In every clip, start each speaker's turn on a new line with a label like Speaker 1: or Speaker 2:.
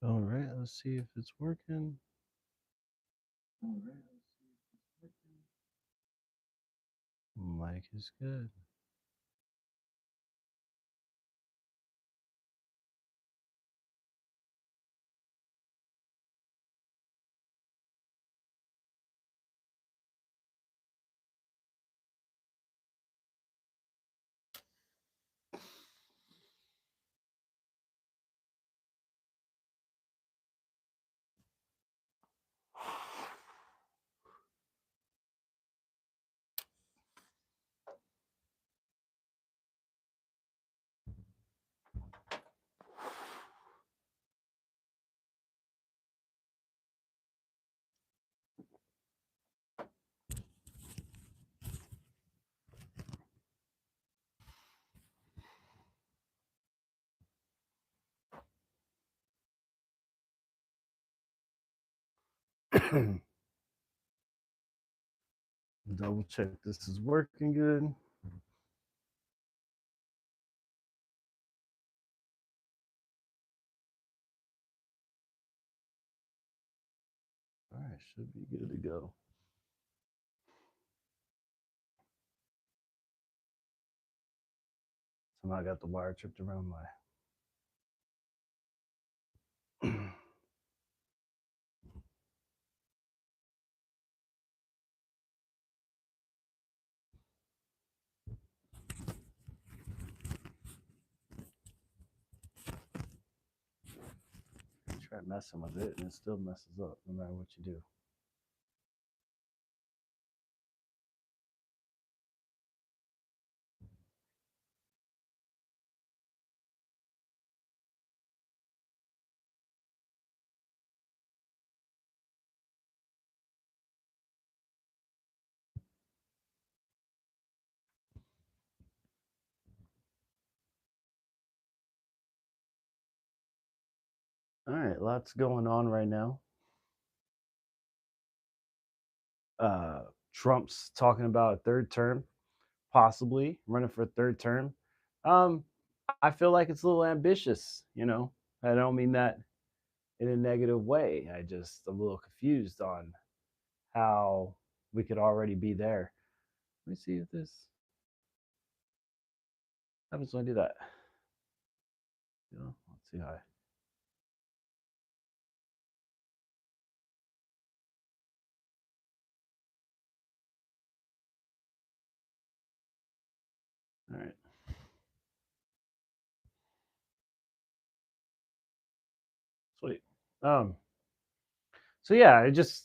Speaker 1: All right, let's see if it's working. Mic is good. Double check this is working good. All right, should be good to go. So now I got the wire tripped around my. Try messing with it and it still messes up no matter what you do. All right, lots going on right now. Uh, Trump's talking about a third term, possibly running for a third term. Um, I feel like it's a little ambitious, I don't mean that in a negative way. I just I'm a little confused on how we could already be there. Let me see if this happens when I do that. Let's see how. All right. Sweet. Um. So yeah, I just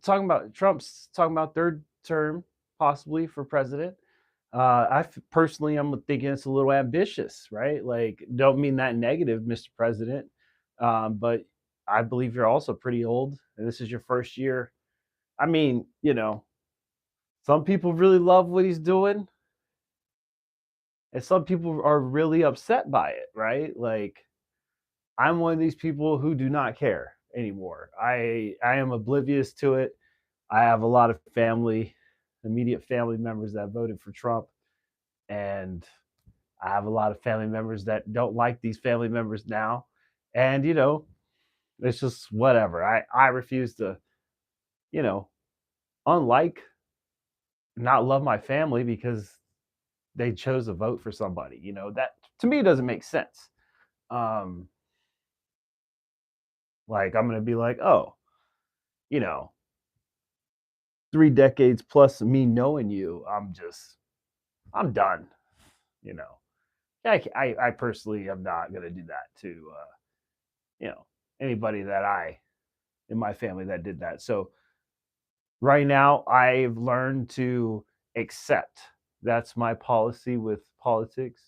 Speaker 1: Trump's talking about third term possibly for president. Personally, I'm thinking it's a little ambitious, right? Like, don't mean that negative, Mr. President, but I believe you're also pretty old, and this is your first year. I mean, some people really love what he's doing, and some people are really upset by it, right? Like, I'm one of these people who do not care anymore. I am oblivious to it. I have a lot of immediate family members that voted for Trump, and I have a lot of family members that don't like these family members now. And it's just whatever. I refuse to, you know, unlike not love my family because they chose to vote for somebody. That to me doesn't make sense. Um, like I'm gonna be like, oh, you know, 3 decades plus of me knowing you, I'm done. You know, I personally am not gonna do that to you know anybody that I in my family that did that. So right now, I've learned to accept. That's my policy with politics.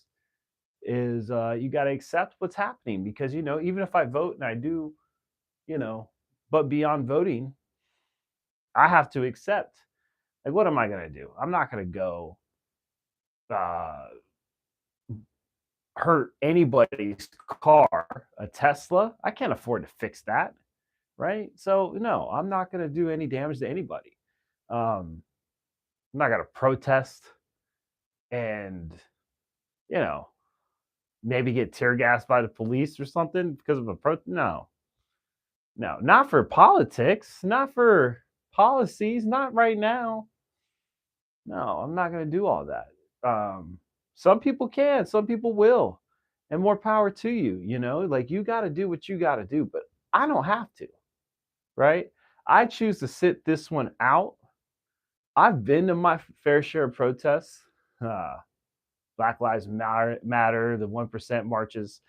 Speaker 1: Is you got to accept what's happening because even if I vote and I do, you know, but beyond voting, I have to accept. Like, what am I gonna do? I'm not gonna go uh, hurt anybody's car, a Tesla. I can't afford to fix that, right? So no, I'm not gonna do any damage to anybody. I'm not gonna protest and you know maybe get tear gassed by the police or something because of a protest. No, not for politics, not for policies, not right now. No, I'm not going to do all that. Some people can, some people will, and more power to you. Like you got to do what you got to do, but I don't have to, right? I choose to sit this one out. I've been to my fair share of protests, uh, Black Lives Matter, the 1% marches,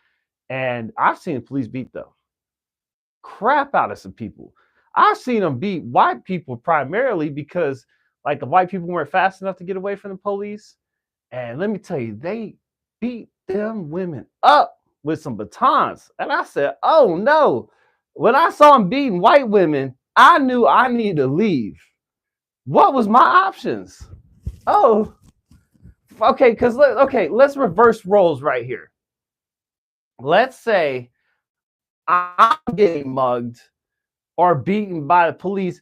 Speaker 1: and I've seen the police beat the crap out of some people. I've seen them beat white people primarily because, like, the white people weren't fast enough to get away from the police. And let me tell you, they beat them women up with some batons. And I said, oh no. When I saw them beating white women, I knew I needed to leave. What was my options? Oh, okay, let's reverse roles right here. Let's say I'm getting mugged or beaten by the police.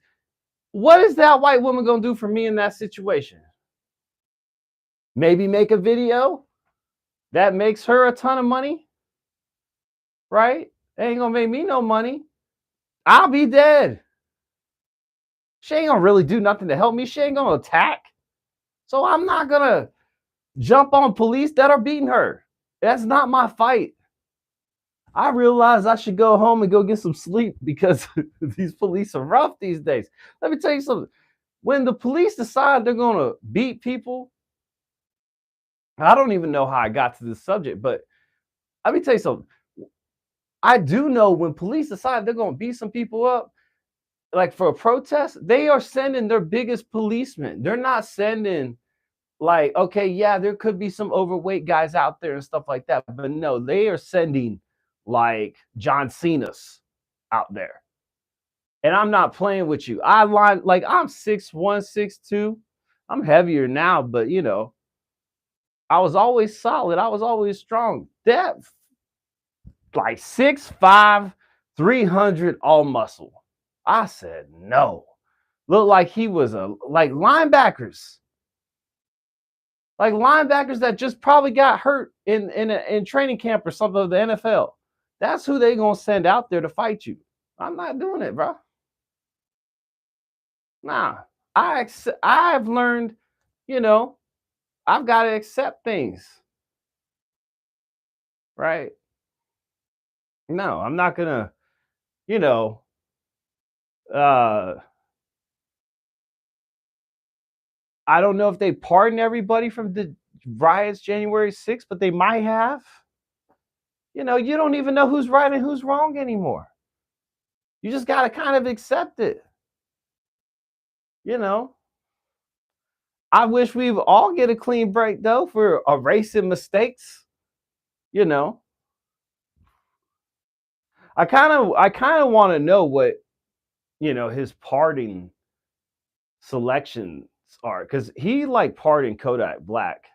Speaker 1: What is that white woman gonna do for me in that situation? Maybe make a video that makes her a ton of money, right? It ain't gonna make me no money. I'll be dead. She ain't gonna really do nothing to help me. She ain't gonna attack. So I'm not gonna jump on police that are beating her. That's not my fight. I realize I should go home and go get some sleep because these police are rough these days. Let me tell you something. When the police decide they're gonna beat people, I don't even know how I got to this subject, but let me tell you something. I do know when police decide they're going to beat some people up, like for a protest, they are sending their biggest policemen. They're not sending, like, okay, yeah, there could be some overweight guys out there and stuff like that. But no, they are sending like John Cena's out there. And I'm not playing with you. I'm 6'1", 6'2". I'm heavier now, but I was always solid. I was always strong. That like 6'5", 300 all muscle. I said no. Looked like he was like linebackers that just probably got hurt in training camp or something of the NFL. That's who they gonna send out there to fight you. I'm not doing it, bro. Nah, I've learned, I've got to accept things, right? No, I'm not gonna, you know, uh, I don't know if they pardon everybody from the riots January 6th, but they might have. You don't even know who's right and who's wrong anymore. You just got to kind of accept it. I wish we would all get a clean break though for erasing mistakes. I kind of want to know what his pardon selections are, because he like pardoned Kodak Black,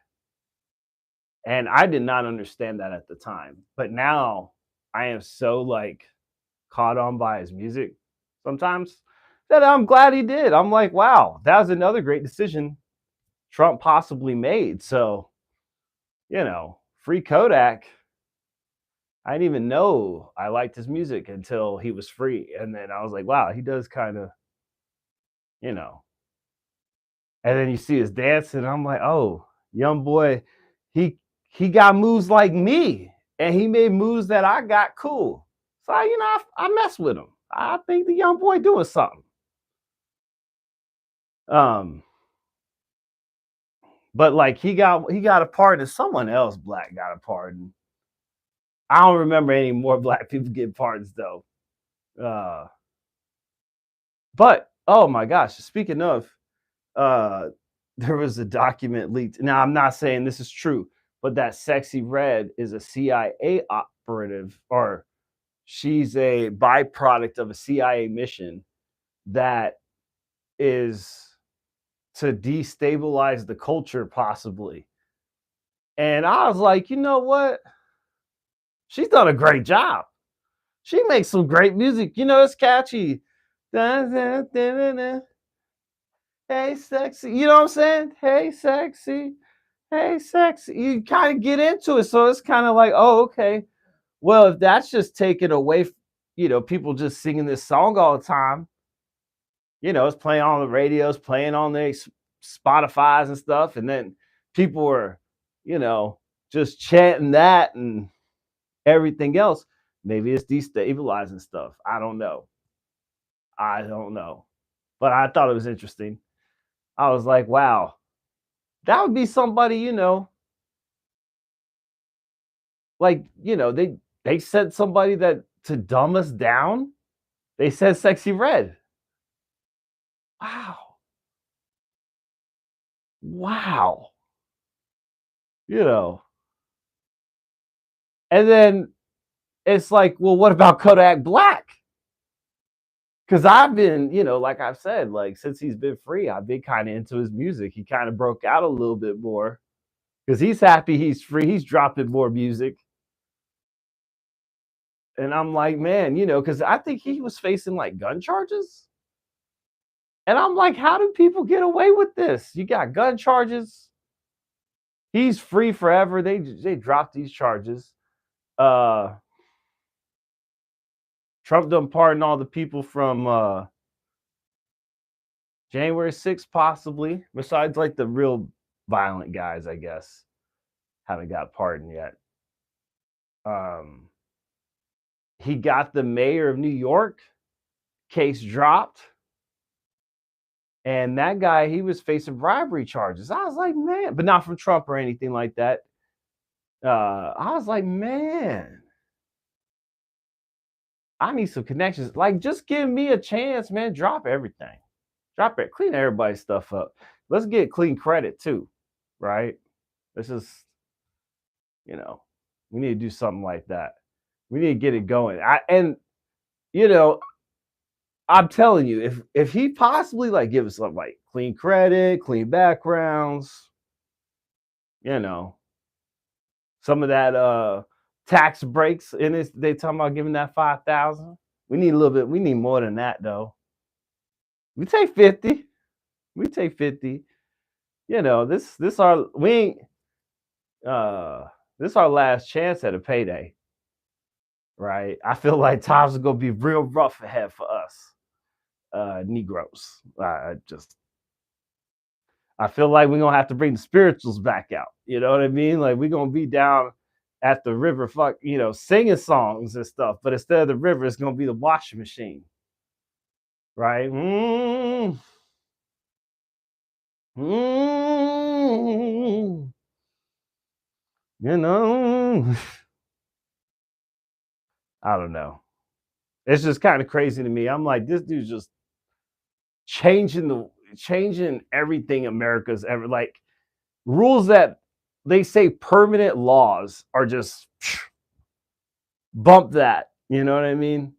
Speaker 1: and I did not understand that at the time, but now I am so like caught on by his music sometimes that I'm glad he did. I'm like, wow, that was another great decision Trump possibly made. So, free Kodak. I didn't even know I liked his music until he was free. And then I was like, wow, he does kind of, and then you see his dancing. And I'm like, oh, young boy, he got moves like me, and he made moves that I got cool. So, I mess with him. I think the young boy doing something. But like he got a pardon. Someone else black got a pardon. I don't remember any more black people get pardons though. But oh my gosh, speaking of, there was a document leaked. Now I'm not saying this is true, but that Sexy Red is a CIA operative, or she's a byproduct of a CIA mission that is to destabilize the culture possibly. And I was like, you know what? She's done a great job. She makes some great music. It's catchy. Hey, sexy. You know what I'm saying? Hey, sexy. hey, sex, you kind of get into it. So it's kind of like, oh, okay. Well, if that's just taken away, people just singing this song all the time, it's playing on the radios, playing on the Spotify's and stuff. And then people are, you know, just chanting that and everything else. Maybe it's destabilizing stuff. I don't know. I don't know. But I thought it was interesting. I was like, wow, that would be somebody, like, they said somebody that to dumb us down. They said Sexy Red. Wow. Wow. You know. And then it's like, well, what about Kodak Black? Because I've been, like I've said, like since he's been free, I've been kind of into his music. He kind of broke out a little bit more because he's happy he's free. He's dropping more music. And I'm like, man, because I think he was facing like gun charges. And I'm like, how do people get away with this? You got gun charges. He's free forever. They dropped these charges. Trump done pardon all the people from January 6th, possibly. Besides, like the real violent guys, I guess, haven't got pardoned yet. He got the mayor of New York case dropped, and that guy, he was facing bribery charges. I was like, man, but not from Trump or anything like that. I was like, man, I need some connections. Like, just give me a chance, man. Drop everything. Drop it. Clean everybody's stuff up. Let's get clean credit too, right? This is, we need to do something like that. We need to get it going. You know, I'm telling you, if he possibly like give us something like clean credit, clean backgrounds, some of that tax breaks in this, they talking about giving that 5,000. We need a little bit. We need more than that though. We take 50. We take 50. This our we ain't this our last chance at a payday, right? I feel like times are gonna be real rough ahead for us, Negroes. I feel like we're gonna have to bring the spirituals back out. You know what I mean? Like we're gonna be down at the river, singing songs and stuff. But instead of the river, it's gonna be the washing machine, right? You know, I don't know. It's just kind of crazy to me. I'm like, this dude's just changing everything America's ever like rules that they say permanent laws are just bump that. You know what I mean?